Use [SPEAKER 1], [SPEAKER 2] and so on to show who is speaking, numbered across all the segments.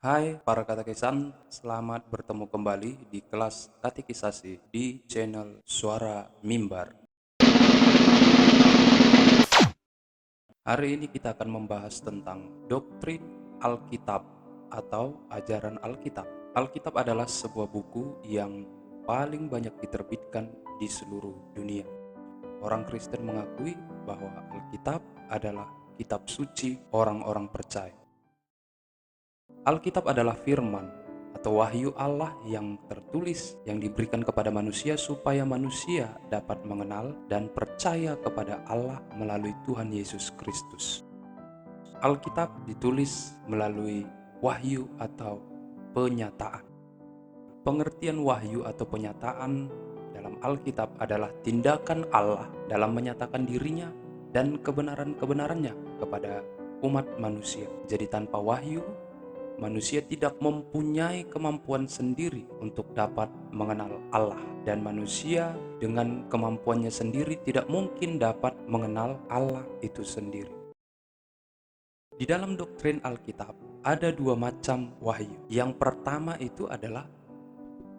[SPEAKER 1] Hai para katekisan, selamat bertemu kembali di kelas katekisasi di channel Suara Mimbar. Hari ini kita akan membahas tentang doktrin Alkitab atau ajaran Alkitab. Alkitab adalah sebuah buku yang paling banyak diterbitkan di seluruh dunia. Orang Kristen mengakui bahwa Alkitab adalah kitab suci orang-orang percaya. Alkitab adalah firman atau wahyu Allah yang tertulis yang diberikan kepada manusia supaya manusia dapat mengenal dan percaya kepada Allah melalui Tuhan Yesus Kristus. Alkitab ditulis melalui wahyu atau penyataan. Pengertian wahyu atau penyataan dalam Alkitab adalah tindakan Allah dalam menyatakan dirinya dan kebenaran-kebenarannya kepada umat manusia. Jadi tanpa wahyu, manusia tidak mempunyai kemampuan sendiri untuk dapat mengenal Allah, dan manusia dengan kemampuannya sendiri tidak mungkin dapat mengenal Allah itu sendiri. Di dalam doktrin Alkitab ada dua macam wahyu. Yang pertama itu adalah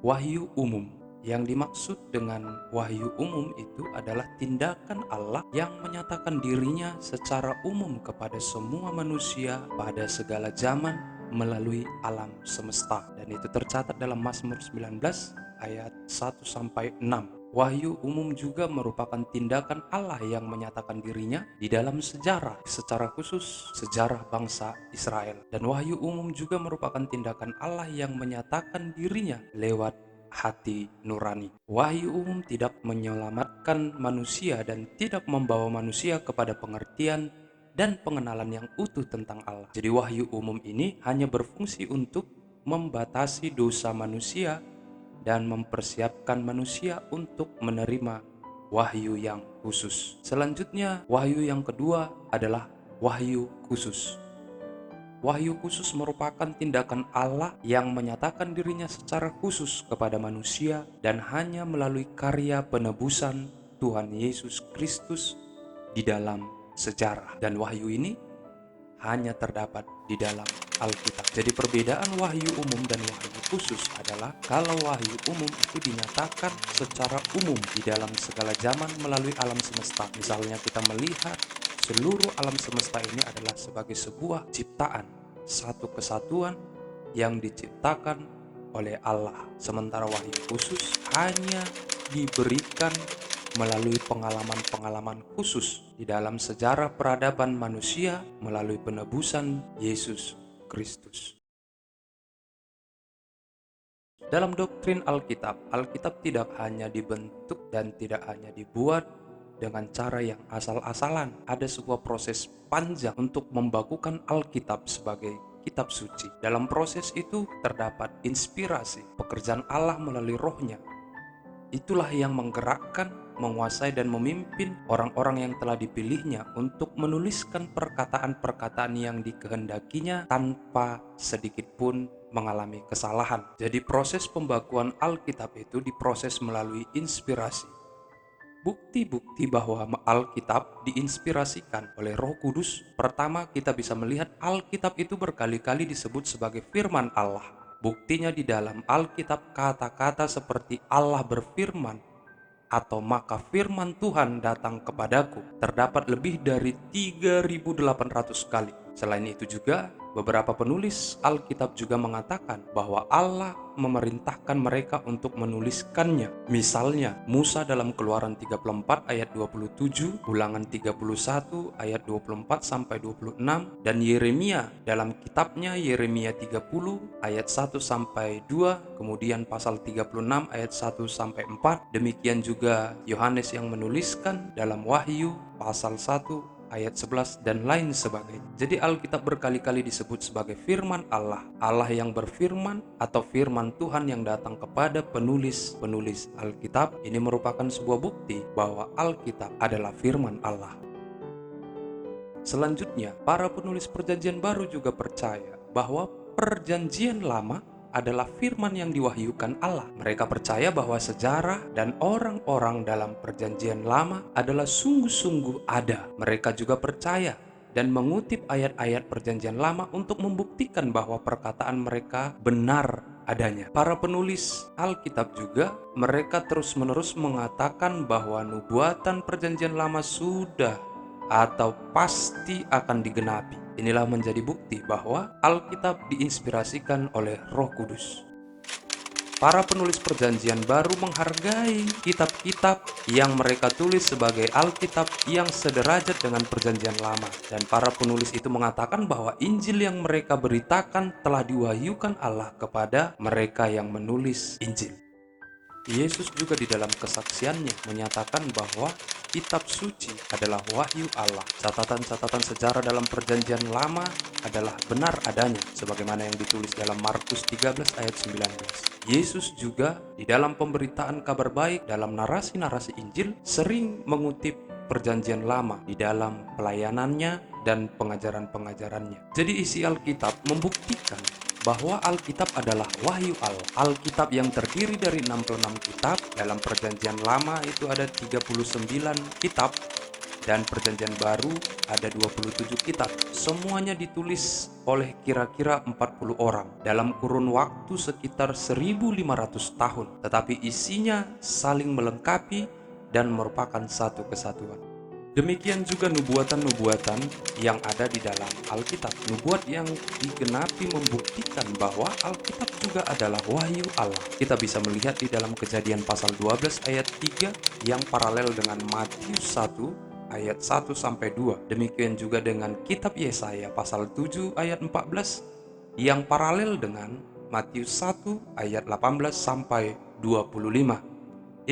[SPEAKER 1] wahyu umum. Yang dimaksud dengan wahyu umum itu adalah tindakan Allah yang menyatakan dirinya secara umum kepada semua manusia pada segala zaman melalui alam semesta, dan itu tercatat dalam Mazmur 19 ayat 1-6. Wahyu umum juga merupakan tindakan Allah yang menyatakan dirinya di dalam sejarah, secara khusus sejarah bangsa Israel. Dan wahyu umum juga merupakan tindakan Allah yang menyatakan dirinya lewat hati nurani. Wahyu umum tidak menyelamatkan manusia dan tidak membawa manusia kepada pengertian dan pengenalan yang utuh tentang Allah. Jadi wahyu umum ini hanya berfungsi untuk membatasi dosa manusia dan mempersiapkan manusia untuk menerima wahyu yang khusus. Selanjutnya, wahyu yang kedua adalah wahyu khusus. Wahyu khusus merupakan tindakan Allah yang menyatakan dirinya secara khusus kepada manusia dan hanya melalui karya penebusan Tuhan Yesus Kristus di dalam sejarah. Dan wahyu ini hanya terdapat di dalam Alkitab. Jadi perbedaan wahyu umum dan wahyu khusus adalah kalau wahyu umum itu dinyatakan secara umum di dalam segala zaman melalui alam semesta. Misalnya kita melihat seluruh alam semesta ini adalah sebagai sebuah ciptaan, satu kesatuan yang diciptakan oleh Allah. Sementara wahyu khusus hanya diberikan melalui pengalaman-pengalaman khusus di dalam sejarah peradaban manusia melalui penebusan Yesus Kristus. Dalam doktrin Alkitab, Alkitab tidak hanya dibentuk dan tidak hanya dibuat dengan cara yang asal-asalan. Ada sebuah proses panjang untuk membakukan Alkitab sebagai kitab suci. Dalam proses itu terdapat inspirasi, pekerjaan Allah melalui rohnya. Itulah yang menggerakkan, menguasai dan memimpin orang-orang yang telah dipilihnya untuk menuliskan perkataan-perkataan yang dikehendakinya tanpa sedikit pun mengalami kesalahan. Jadi proses pembakuan Alkitab itu diproses melalui inspirasi. Bukti-bukti bahwa Alkitab diinspirasikan oleh Roh Kudus. Pertama, kita bisa melihat Alkitab itu berkali-kali disebut sebagai firman Allah. Buktinya di dalam Alkitab kata-kata seperti Allah berfirman atau maka firman Tuhan datang kepadaku terdapat lebih dari 3.800 kali. Selain itu juga, beberapa penulis Alkitab juga mengatakan bahwa Allah memerintahkan mereka untuk menuliskannya. Misalnya, Musa dalam Keluaran 34 ayat 27, Ulangan 31 ayat 24-26, dan Yeremia dalam kitabnya Yeremia 30 ayat 1-2, kemudian pasal 36 ayat 1-4. Demikian juga Yohanes yang menuliskan dalam Wahyu pasal 1 ayat 11 dan lain sebagainya. Jadi Alkitab berkali-kali disebut sebagai firman Allah. Allah yang berfirman atau firman Tuhan yang datang kepada penulis-penulis Alkitab. Ini merupakan sebuah bukti bahwa Alkitab adalah firman Allah. Selanjutnya, para penulis perjanjian baru juga percaya bahwa perjanjian lama adalah firman yang diwahyukan Allah. Mereka percaya bahwa sejarah dan orang-orang dalam perjanjian lama adalah sungguh-sungguh ada. Mereka juga percaya dan mengutip ayat-ayat Perjanjian Lama untuk membuktikan bahwa perkataan mereka benar adanya. Para penulis Alkitab juga mereka terus-menerus mengatakan bahwa nubuatan Perjanjian Lama sudah atau pasti akan digenapi. Inilah menjadi bukti bahwa Alkitab diinspirasikan oleh Roh Kudus. Para penulis Perjanjian Baru menghargai kitab-kitab yang mereka tulis sebagai Alkitab yang sederajat dengan Perjanjian Lama. Dan para penulis itu mengatakan bahwa Injil yang mereka beritakan telah diwahyukan Allah kepada mereka yang menulis Injil. Yesus juga di dalam kesaksiannya menyatakan bahwa kitab suci adalah wahyu Allah. Catatan-catatan sejarah dalam Perjanjian Lama adalah benar adanya, sebagaimana yang ditulis dalam Markus 13 ayat 19. Yesus juga di dalam pemberitaan kabar baik dalam narasi-narasi Injil sering mengutip Perjanjian Lama di dalam pelayanannya dan pengajaran-pengajarannya. Jadi isi Alkitab membuktikan bahwa Alkitab adalah wahyu Allah. Alkitab yang terdiri dari 66 kitab, dalam Perjanjian Lama itu ada 39 kitab, dan Perjanjian Baru ada 27 kitab. Semuanya ditulis oleh kira-kira 40 orang dalam kurun waktu sekitar 1500 tahun, tetapi isinya saling melengkapi dan merupakan satu kesatuan. Demikian juga nubuatan-nubuatan yang ada di dalam Alkitab. Nubuat yang digenapi membuktikan bahwa Alkitab juga adalah wahyu Allah. Kita bisa melihat di dalam Kejadian pasal 12 ayat 3 yang paralel dengan Matius 1 ayat 1 sampai 2. Demikian juga dengan kitab Yesaya pasal 7 ayat 14 yang paralel dengan Matius 1 ayat 18 sampai 25.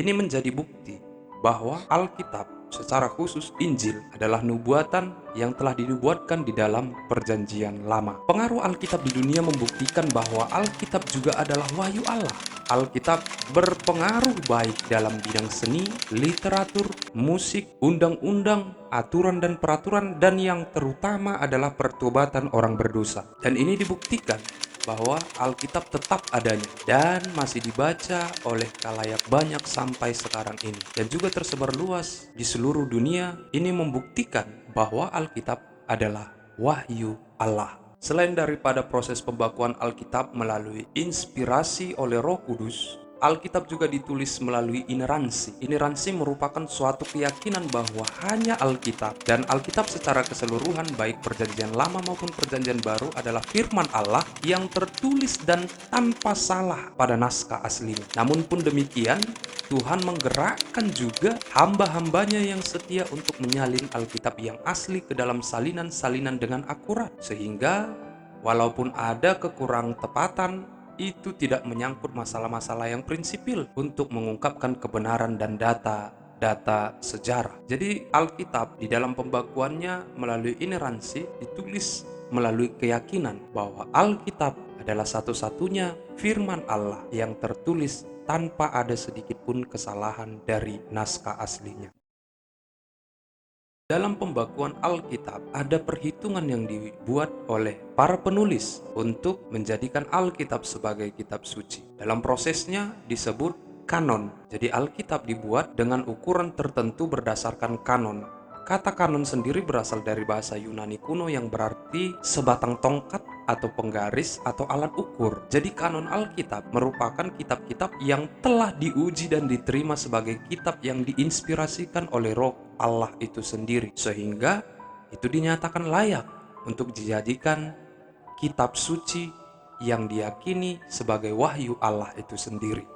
[SPEAKER 1] Ini menjadi bukti bahwa Alkitab, secara khusus Injil, adalah nubuatan yang telah dinubuatkan di dalam Perjanjian Lama. Pengaruh Alkitab di dunia membuktikan bahwa Alkitab juga adalah wahyu Allah. Alkitab berpengaruh baik dalam bidang seni, literatur, musik, undang-undang, aturan dan peraturan, dan yang terutama adalah pertobatan orang berdosa. Dan ini dibuktikan bahwa Alkitab tetap adanya dan masih dibaca oleh khalayak banyak sampai sekarang ini, dan juga tersebar luas di seluruh dunia. Ini membuktikan bahwa Alkitab adalah wahyu Allah. Selain daripada proses pembakuan Alkitab melalui inspirasi oleh Roh Kudus, Alkitab juga ditulis melalui ineransi. Ineransi merupakan suatu keyakinan bahwa hanya Alkitab dan Alkitab secara keseluruhan, baik Perjanjian Lama maupun Perjanjian Baru, adalah firman Allah yang tertulis dan tanpa salah pada naskah aslinya. Namun pun demikian, Tuhan menggerakkan juga hamba-hambanya yang setia untuk menyalin Alkitab yang asli ke dalam salinan-salinan dengan akurat. Sehingga walaupun ada kekurang tepatan, itu tidak menyangkut masalah-masalah yang prinsipil untuk mengungkapkan kebenaran dan data sejarah. Jadi Alkitab di dalam pembakuannya melalui ineransi ditulis melalui keyakinan bahwa Alkitab adalah satu-satunya firman Allah yang tertulis tanpa ada sedikit pun kesalahan dari naskah aslinya. Dalam pembakuan Alkitab ada perhitungan yang dibuat oleh para penulis untuk menjadikan Alkitab sebagai kitab suci. Dalam prosesnya disebut kanon. Jadi Alkitab dibuat dengan ukuran tertentu berdasarkan kanon. Kata kanon sendiri berasal dari bahasa Yunani kuno yang berarti sebatang tongkat atau penggaris atau alat ukur. Jadi kanon Alkitab merupakan kitab-kitab yang telah diuji dan diterima sebagai kitab yang diinspirasikan oleh Roh Allah itu sendiri, sehingga itu dinyatakan layak untuk dijadikan kitab suci yang diyakini sebagai wahyu Allah itu sendiri.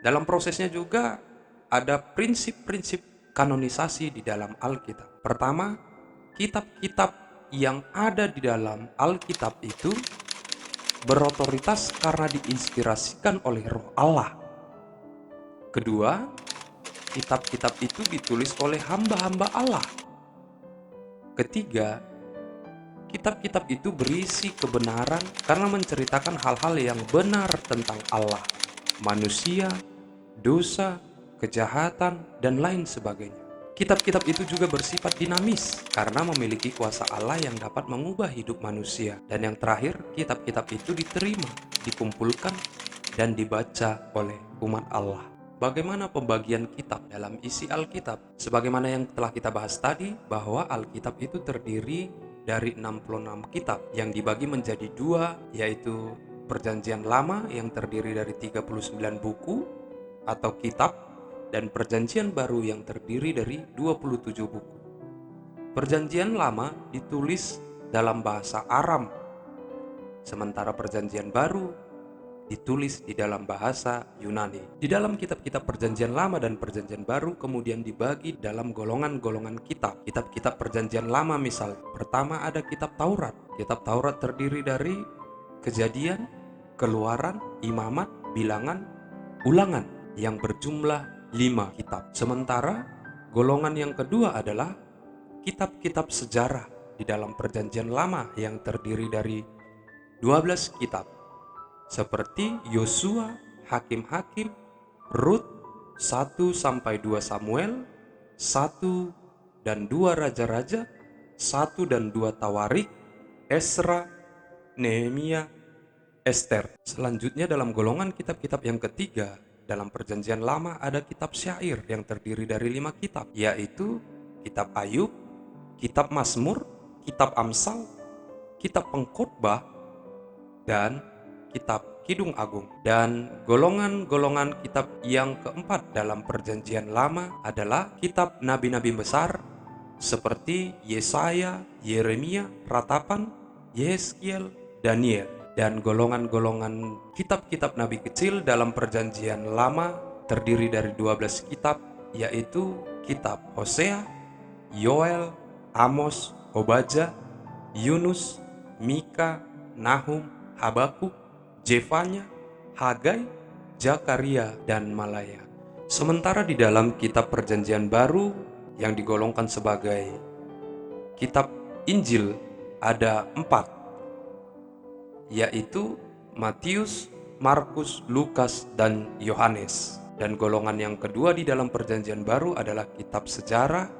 [SPEAKER 1] Dalam prosesnya juga ada prinsip-prinsip kanonisasi di dalam Alkitab. Pertama, kitab-kitab yang ada di dalam Alkitab itu berotoritas karena diinspirasikan oleh Roh Allah. Kedua, kitab-kitab itu ditulis oleh hamba-hamba Allah. Ketiga, kitab-kitab itu berisi kebenaran karena menceritakan hal-hal yang benar tentang Allah, manusia, dosa, kejahatan, dan lain sebagainya. Kitab-kitab itu juga bersifat dinamis karena memiliki kuasa Allah yang dapat mengubah hidup manusia. Dan yang terakhir, kitab-kitab itu diterima, dikumpulkan, dan dibaca oleh umat Allah. Bagaimana pembagian kitab dalam isi Alkitab? Sebagaimana yang telah kita bahas tadi, bahwa Alkitab itu terdiri dari 66 kitab yang dibagi menjadi dua, yaitu Perjanjian Lama yang terdiri dari 39 buku atau kitab, dan Perjanjian Baru yang terdiri dari 27 buku. Perjanjian Lama ditulis dalam bahasa Aram, sementara Perjanjian Baru ditulis di dalam bahasa Yunani. Di dalam kitab-kitab Perjanjian Lama dan Perjanjian Baru kemudian dibagi dalam golongan-golongan kitab. Kitab-kitab Perjanjian Lama misal, pertama ada kitab Taurat. Kitab Taurat terdiri dari Kejadian, Keluaran, Imamat, Bilangan, Ulangan yang berjumlah 5 kitab. Sementara golongan yang kedua adalah kitab-kitab sejarah di dalam Perjanjian Lama yang terdiri dari 12 kitab, seperti Yosua, Hakim-Hakim, Rut, 1 sampai 2 Samuel, 1 dan 2 Raja-Raja, 1 dan 2 Tawarik, Esra, Nehemia, Ester. Selanjutnya dalam golongan kitab-kitab yang ketiga, dalam Perjanjian Lama ada kitab syair yang terdiri dari 5 kitab, yaitu kitab Ayub, kitab Mazmur, kitab Amsal, kitab Pengkhotbah, dan kitab Kidung Agung. Dan golongan-golongan kitab yang keempat dalam Perjanjian Lama adalah kitab nabi-nabi besar seperti Yesaya, Yeremia, Ratapan, Yehezkiel, Daniel. Dan golongan-golongan kitab-kitab nabi kecil dalam Perjanjian Lama terdiri dari 12 kitab, yaitu kitab Hosea, Yoel, Amos, Obadja, Yunus, Mika, Nahum, Habakuk, Jefanya, Hagai, Zakaria, dan Malaya. Sementara di dalam kitab Perjanjian Baru yang digolongkan sebagai kitab Injil ada 4, yaitu Matius, Markus, Lukas, dan Yohanes. Dan golongan yang kedua di dalam Perjanjian Baru adalah kitab sejarah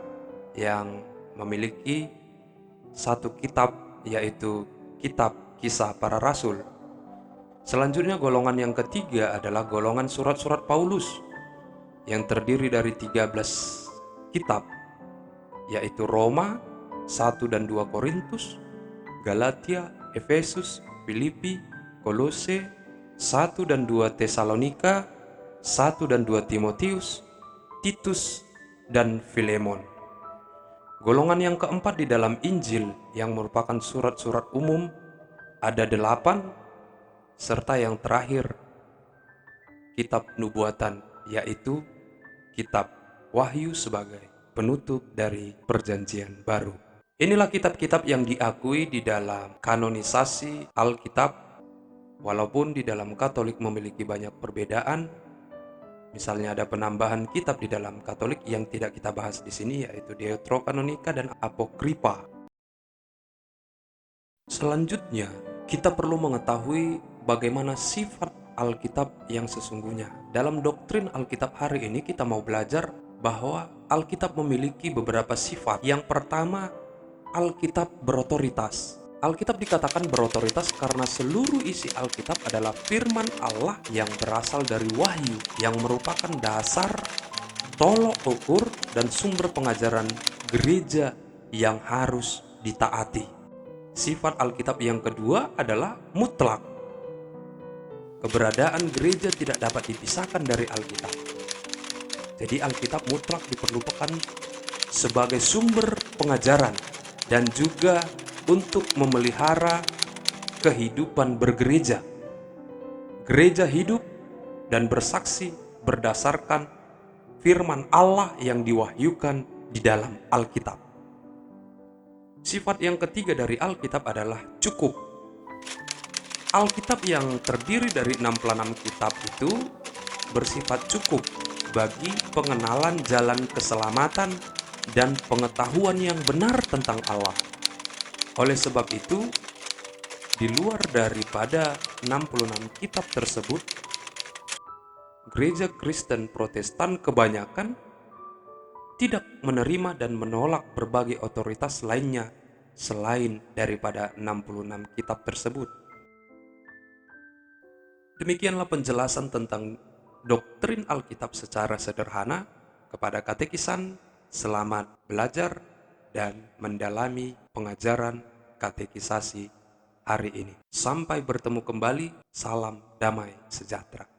[SPEAKER 1] yang memiliki 1 kitab, yaitu kitab Kisah Para Rasul. Selanjutnya golongan yang ketiga adalah golongan surat-surat Paulus yang terdiri dari 13 kitab, yaitu Roma, 1 dan 2 Korintus, Galatia, Efesus, Filipi, Kolose, 1 dan 2 Tesalonika, 1 dan 2 Timotius, Titus, dan Filemon. Golongan yang keempat di dalam Injil yang merupakan surat-surat umum ada 8, serta yang terakhir kitab nubuatan, yaitu kitab Wahyu sebagai penutup dari Perjanjian Baru. Inilah kitab-kitab yang diakui di dalam kanonisasi Alkitab, walaupun di dalam Katolik memiliki banyak perbedaan. Misalnya ada penambahan kitab di dalam Katolik yang tidak kita bahas di sini, yaitu Deuterokanonika dan Apokripa. Selanjutnya, kita perlu mengetahui bagaimana sifat Alkitab yang sesungguhnya. Dalam doktrin Alkitab hari ini kita mau belajar bahwa Alkitab memiliki beberapa sifat. Yang pertama, Alkitab berotoritas. Alkitab dikatakan berotoritas karena seluruh isi Alkitab adalah firman Allah yang berasal dari wahyu, yang merupakan dasar, tolok ukur, dan sumber pengajaran gereja yang harus ditaati. Sifat Alkitab yang kedua adalah mutlak. Keberadaan gereja tidak dapat dipisahkan dari Alkitab. Jadi Alkitab mutlak diperlukan sebagai sumber pengajaran dan juga untuk memelihara kehidupan bergereja. Gereja hidup dan bersaksi berdasarkan firman Allah yang diwahyukan di dalam Alkitab. Sifat yang ketiga dari Alkitab adalah cukup. Alkitab yang terdiri dari 66 kitab itu bersifat cukup bagi pengenalan jalan keselamatan dan pengetahuan yang benar tentang Allah. Oleh sebab itu, di luar daripada 66 kitab tersebut, gereja Kristen Protestan kebanyakan tidak menerima dan menolak berbagai otoritas lainnya selain daripada 66 kitab tersebut. Demikianlah penjelasan tentang doktrin Alkitab secara sederhana kepada katekisan. Selamat belajar dan mendalami pengajaran katekisasi hari ini. Sampai bertemu kembali, salam damai sejahtera.